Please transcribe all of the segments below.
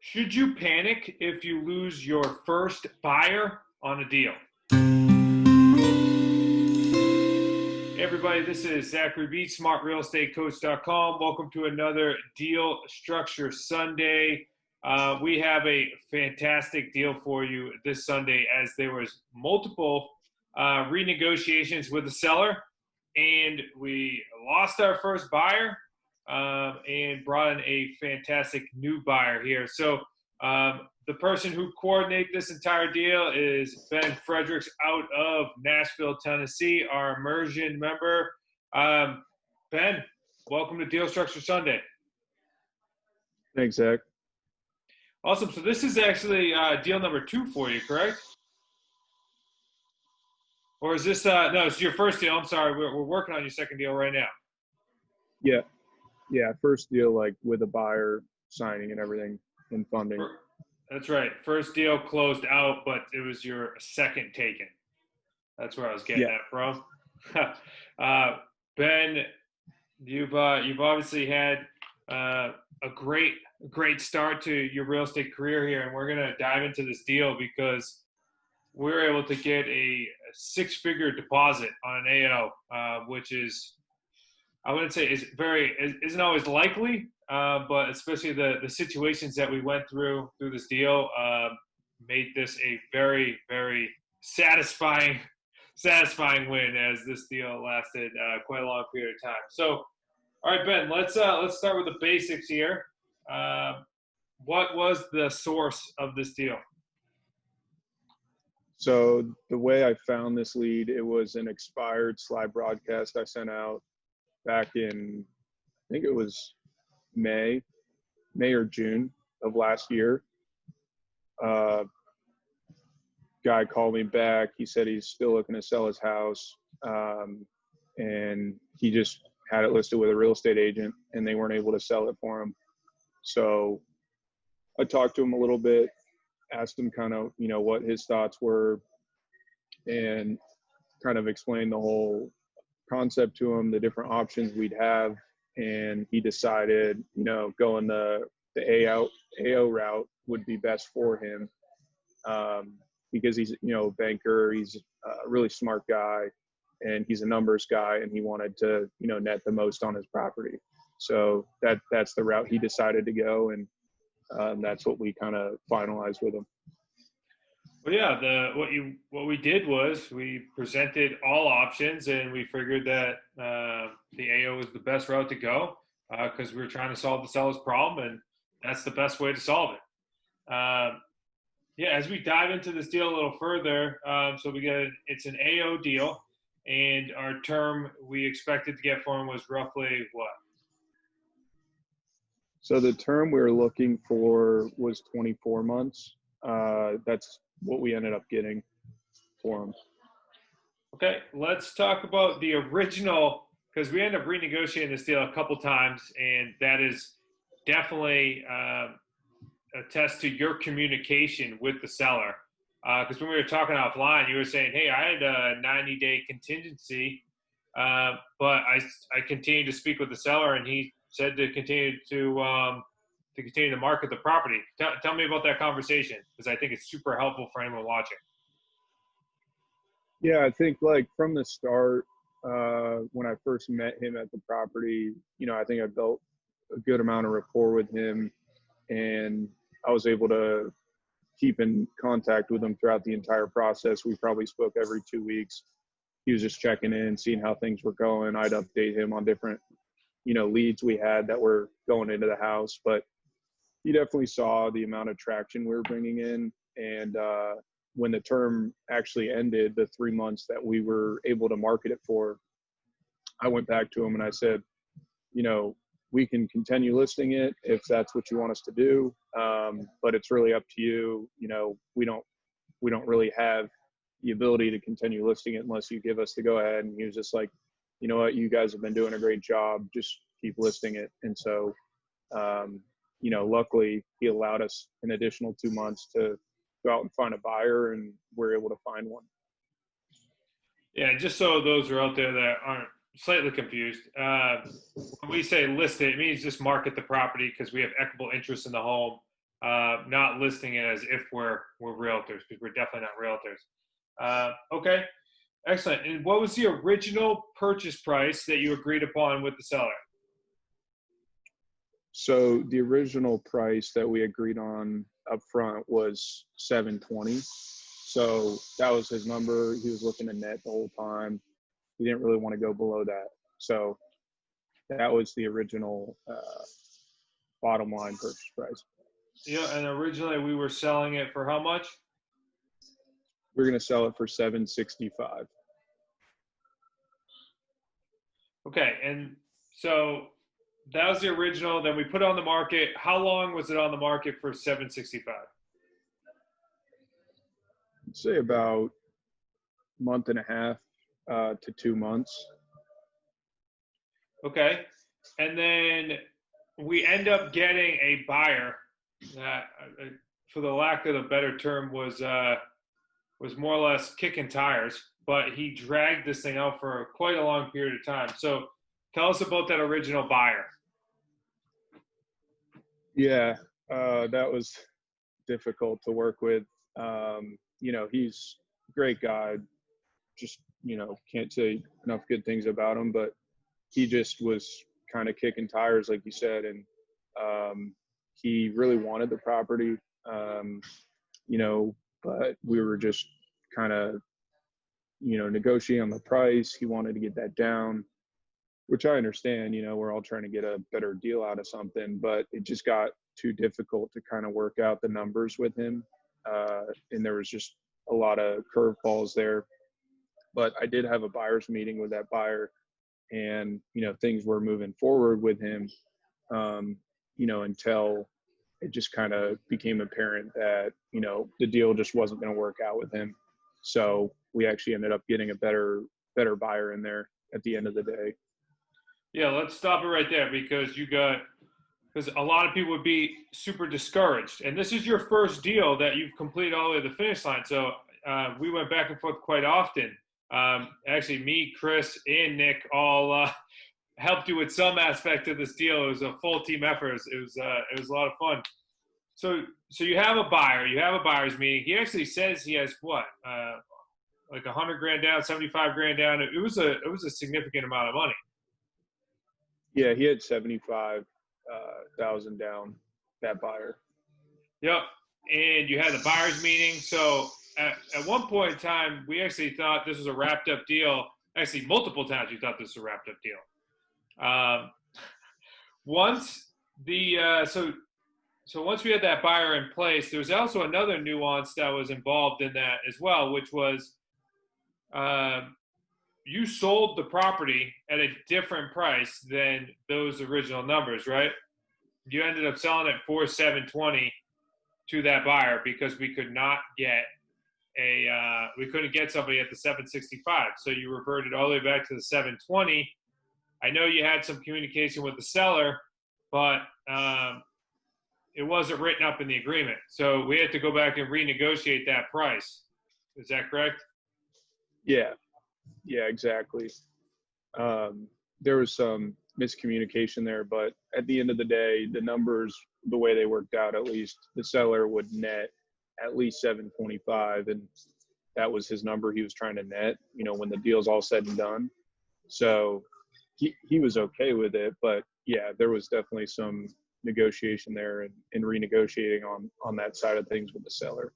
Should you panic if you lose your first buyer on a deal? Hey everybody, this is Zachary B, smartrealestatecoach.com. Welcome to another Deal Structure Sunday. We have a fantastic deal for you this Sunday, as there was multiple renegotiations with the seller, and we lost our first buyer and brought in a fantastic new buyer here. So the person who coordinated this entire deal is Ben Fredricks out of Nashville, Tennessee, our Immersion member. Ben, welcome to Deal Structure Sunday. Thanks, Zach. Awesome. So this is actually deal number 2 for you, correct? Or is this no, it's your first deal. I'm sorry. We're working on your second deal right now. Yeah. First deal, like with a buyer signing and everything and funding. That's right. First deal closed out, but it was your second taken. That's where I was getting that from. Ben, you've obviously had a great start to your real estate career here, and we're gonna dive into this deal because we're able to get a 6-figure deposit on an AO, which is, I wouldn't say isn't always likely, but especially the situations that we went through this deal made this a very, very satisfying win, as this deal lasted quite a long period of time. So, all right, Ben, let's start with the basics here. What was the source of this deal? So the way I found this lead, it was an expired slide broadcast I sent out back in, I think it was May or June of last year. Guy called me back. He said he's still looking to sell his house, and he just had it listed with a real estate agent, and they weren't able to sell it for him. So I talked to him a little bit, asked him kind of, what his thoughts were, and kind of explained the whole concept to him, the different options we'd have. And he decided, going the AO route would be best for him, because he's, a banker, he's a really smart guy, and he's a numbers guy, and he wanted to, net the most on his property. So that's the route he decided to go, and that's what we kind of finalized with him. Well, yeah, what we did was we presented all options, and we figured that the AO was the best route to go because we were trying to solve the seller's problem, and that's the best way to solve it. As we dive into this deal a little further, so it's an AO deal, and our term we expected to get for him was roughly what? So the term we were looking for was 24 months. That's what we ended up getting for him. Okay, let's talk about the original, because we ended up renegotiating this deal a couple times, and that is definitely a test to your communication with the seller. Because when we were talking offline, you were saying, hey, I had a 90-day contingency, but I continued to speak with the seller, and he said to continue to market the property. Tell me about that conversation, because I think it's super helpful for anyone watching. Yeah, I think like from the start, when I first met him at the property, I think I built a good amount of rapport with him, and I was able to keep in contact with him throughout the entire process. We probably spoke every 2 weeks. He was just checking in, seeing how things were going. I'd update him on different, leads we had that were going into the house, but he definitely saw the amount of traction we were bringing in. And when the term actually ended, the 3 months that we were able to market it for, I went back to him and I said, we can continue listing it if that's what you want us to do, but it's really up to you. We don't really have the ability to continue listing it unless you give us the go ahead. And he was just like, you know what, you guys have been doing a great job, just keep listing it. And so luckily he allowed us an additional 2 months to go out and find a buyer, and we're able to find one. Yeah, just so those are out there that aren't slightly confused, when we say list it means just market the property because we have equitable interest in the home. not listing it as if we're realtors, because we're definitely not realtors. Okay, excellent. And what was the original purchase price that you agreed upon with the seller? So the original price that we agreed on up front was 720. So that was his number. He was looking to net the whole time. He didn't really want to go below that. So that was the original bottom line purchase price. Yeah, and originally we were selling it for how much? We're going to sell it for 765. Okay, and so that was the original. Then we put it on the market. How long was it on the market for 765? I'd say about a month and a half to 2 months. Okay, and then we end up getting a buyer that, for the lack of a better term, was more or less kicking tires, but he dragged this thing out for quite a long period of time. So tell us about that original buyer. Yeah, that was difficult to work with. He's a great guy. Just, can't say enough good things about him, but he just was kind of kicking tires, like you said. And he really wanted the property, but we were just kind of, negotiating on the price. He wanted to get that down, which I understand. We're all trying to get a better deal out of something, but it just got too difficult to kind of work out the numbers with him. And there was just a lot of curveballs there. But I did have a buyer's meeting with that buyer, and, things were moving forward with him, until it just kind of became apparent that, the deal just wasn't going to work out with him. So we actually ended up getting a better buyer in there at the end of the day. Yeah, let's stop it right there, because a lot of people would be super discouraged. And this is your first deal that you've completed all the way to the finish line. So we went back and forth quite often. Actually, me, Chris, and Nick all helped you with some aspect of this deal. It was a full team effort. It was a lot of fun. So you have a buyer. You have a buyer's meeting. He actually says he has what, like $100,000 down, $75,000 down. It was a significant amount of money. Yeah, he had 75,000 down, that buyer. Yep. And you had the buyer's meeting. So at one point in time, we actually thought this was a wrapped up deal. Actually, multiple times we thought this was a wrapped up deal. Once once we had that buyer in place, there was also another nuance that was involved in that as well, which was you sold the property at a different price than those original numbers, right? You ended up selling it for $720 to that buyer because we could not get we couldn't get somebody at the $765. So you reverted all the way back to the $720. I know you had some communication with the seller, but it wasn't written up in the agreement. So we had to go back and renegotiate that price. Is that correct? Yeah, exactly. There was some miscommunication there, but at the end of the day, the numbers, the way they worked out, at least the seller would net at least 725, and that was his number he was trying to net, when the deal's all said and done. So he was okay with it, but yeah, there was definitely some negotiation there and renegotiating on that side of things with the seller.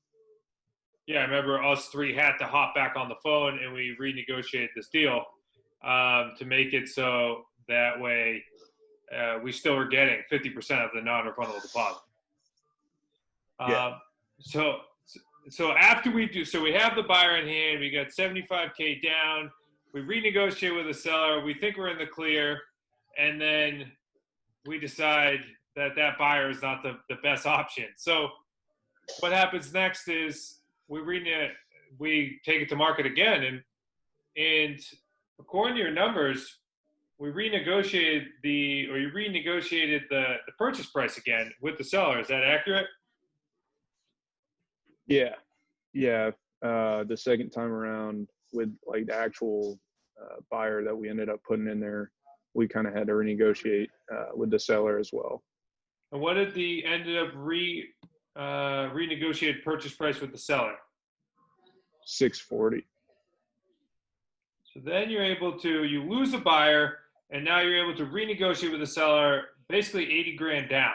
Yeah, I remember us three had to hop back on the phone and we renegotiated this deal to make it so that way we still were getting 50% of the non-refundable deposit. Yeah. So after we do, so we have the buyer in hand, we got $75K down, we renegotiate with the seller, we think we're in the clear, and then we decide that buyer is not the best option. So what happens next is we take it to market again, and according to your numbers, you renegotiated the purchase price again with the seller. Is that accurate? Yeah. The second time around with like the actual buyer that we ended up putting in there, we kind of had to renegotiate with the seller as well. And what did renegotiated purchase price with the seller? 640. So then you lose a buyer, and now you're able to renegotiate with the seller basically 80 grand down.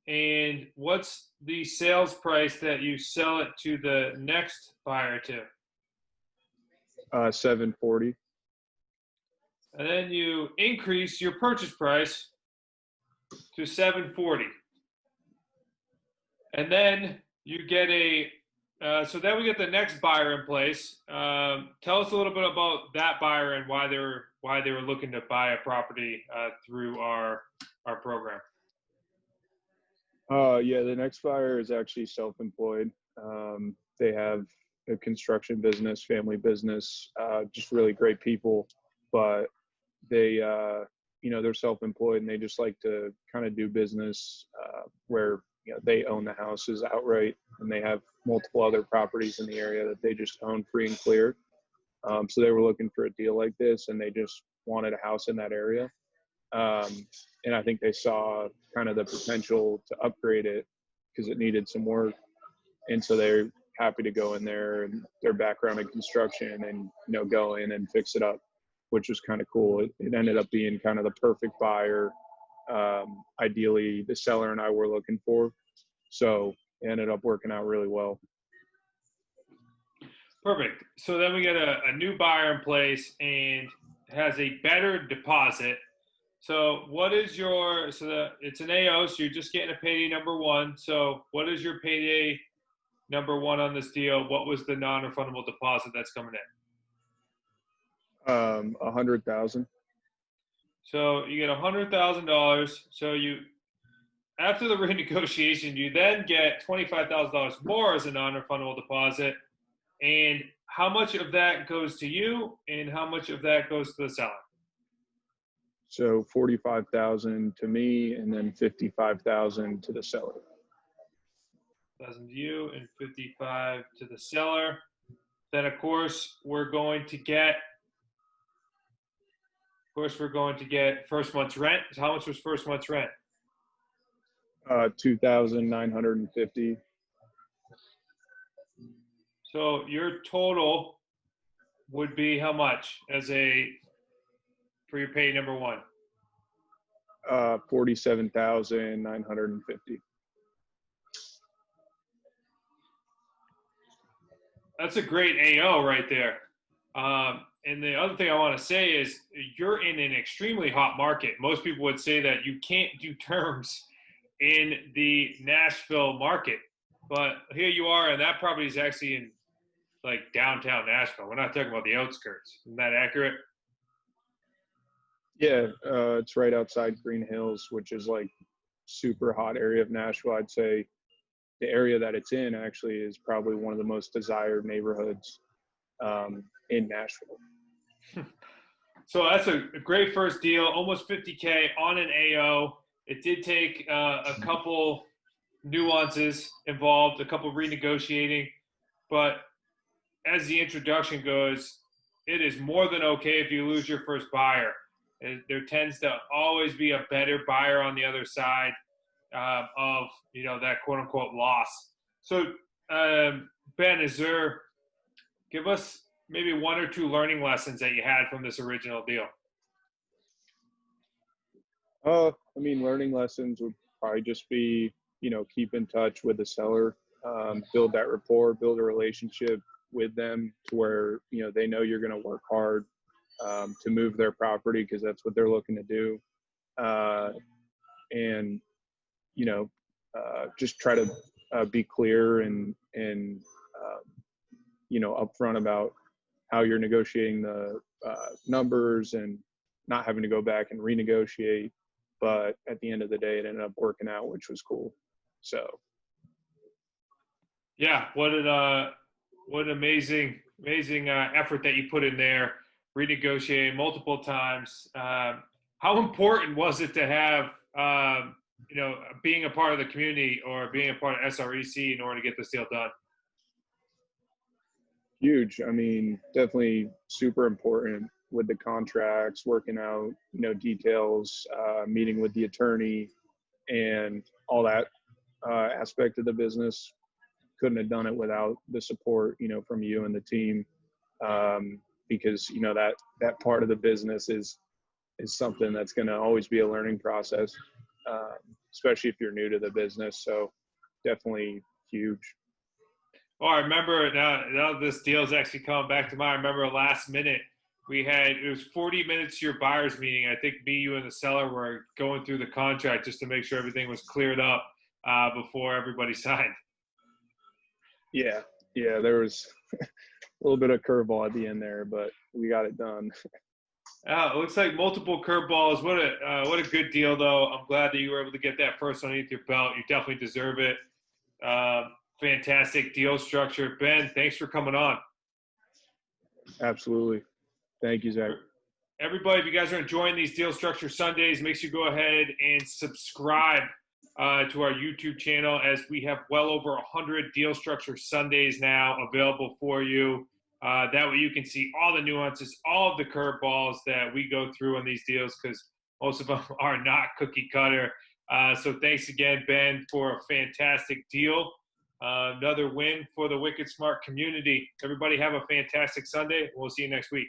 And what's the sales price that you sell it to the next buyer to? 740. And then you increase your purchase price to 740. And then you get so then we get the next buyer in place. Tell us a little bit about that buyer and why they were looking to buy a property through our program. Yeah, the next buyer is actually self-employed. They have a construction business, family business, just really great people, but they, they're self-employed and they just like to kind of do business where, they own the houses outright and they have multiple other properties in the area that they just own free and clear. So they were looking for a deal like this and they just wanted a house in that area. And I think they saw kind of the potential to upgrade it because it needed some work. And so they're happy to go in there and their background in construction and, go in and fix it up, which was kind of cool. It ended up being kind of the perfect buyer. Ideally, the seller and I were looking for. So it ended up working out really well. Perfect. So then we get a new buyer in place and has a better deposit. So what is it's an AO, so you're just getting a payday number one. So what is your payday number one on this deal? What was the non-refundable deposit that's coming in? 100,000. So you get $100,000. So after the renegotiation, you then get $25,000 more as a non-refundable deposit. And how much of that goes to you and how much of that goes to the seller? So 45,000 to me and then 55,000 to the seller. 1,000 to you and 55 to the seller. Then of course we're going to get first month's rent. So how much was first month's rent? 2,950. So your total would be how much for your pay number one? 47,950. That's a great AO right there. And the other thing I want to say is you're in an extremely hot market. Most people would say that you can't do terms in the Nashville market, but here you are, and that property is actually in like downtown Nashville. We're not talking about the outskirts. Isn't that accurate? Yeah, it's right outside Green Hills, which is like super hot area of Nashville. I'd say the area that it's in actually is probably one of the most desired neighborhoods in Nashville. So that's a great first deal, almost 50K on an AO. It did take a couple nuances involved, a couple renegotiating, but as the introduction goes, it is more than okay if you lose your first buyer. There tends to always be a better buyer on the other side of that quote unquote loss. So Ben, give us maybe one or two learning lessons that you had from this original deal? Learning lessons would probably just be, keep in touch with the seller, build that rapport, build a relationship with them to where, they know you're going to work hard to move their property because that's what they're looking to do. And, just try to be clear and upfront about how you're negotiating the numbers and not having to go back and renegotiate. But at the end of the day, it ended up working out, which was cool. So. Yeah, what an amazing effort that you put in there, renegotiating multiple times. How important was it to have, being a part of the community or being a part of SREC in order to get this deal done? Huge. Definitely super important with the contracts, working out, details, meeting with the attorney and all that aspect of the business. Couldn't have done it without the support, from you and the team, because that part of the business is something that's going to always be a learning process, especially if you're new to the business. So definitely huge. Oh, I remember now this deal's actually coming back to mind. I remember last minute it was 40 minutes to your buyer's meeting. I think me, you, and the seller were going through the contract just to make sure everything was cleared up before everybody signed. Yeah, there was a little bit of curveball at the end there, but we got it done. It looks like multiple curveballs. What a good deal, though. I'm glad that you were able to get that first underneath your belt. You definitely deserve it. Fantastic deal structure. Ben, thanks for coming on. Absolutely. Thank you, Zach. Everybody, if you guys are enjoying these Deal Structure Sundays, make sure you go ahead and subscribe to our YouTube channel, as we have well over 100 Deal Structure Sundays now available for you. That way you can see all the nuances, all of the curveballs that we go through on these deals, because most of them are not cookie cutter. So thanks again, Ben, for a fantastic deal. Another win for the Wicked Smart community. Everybody have a fantastic Sunday. We'll see you next week.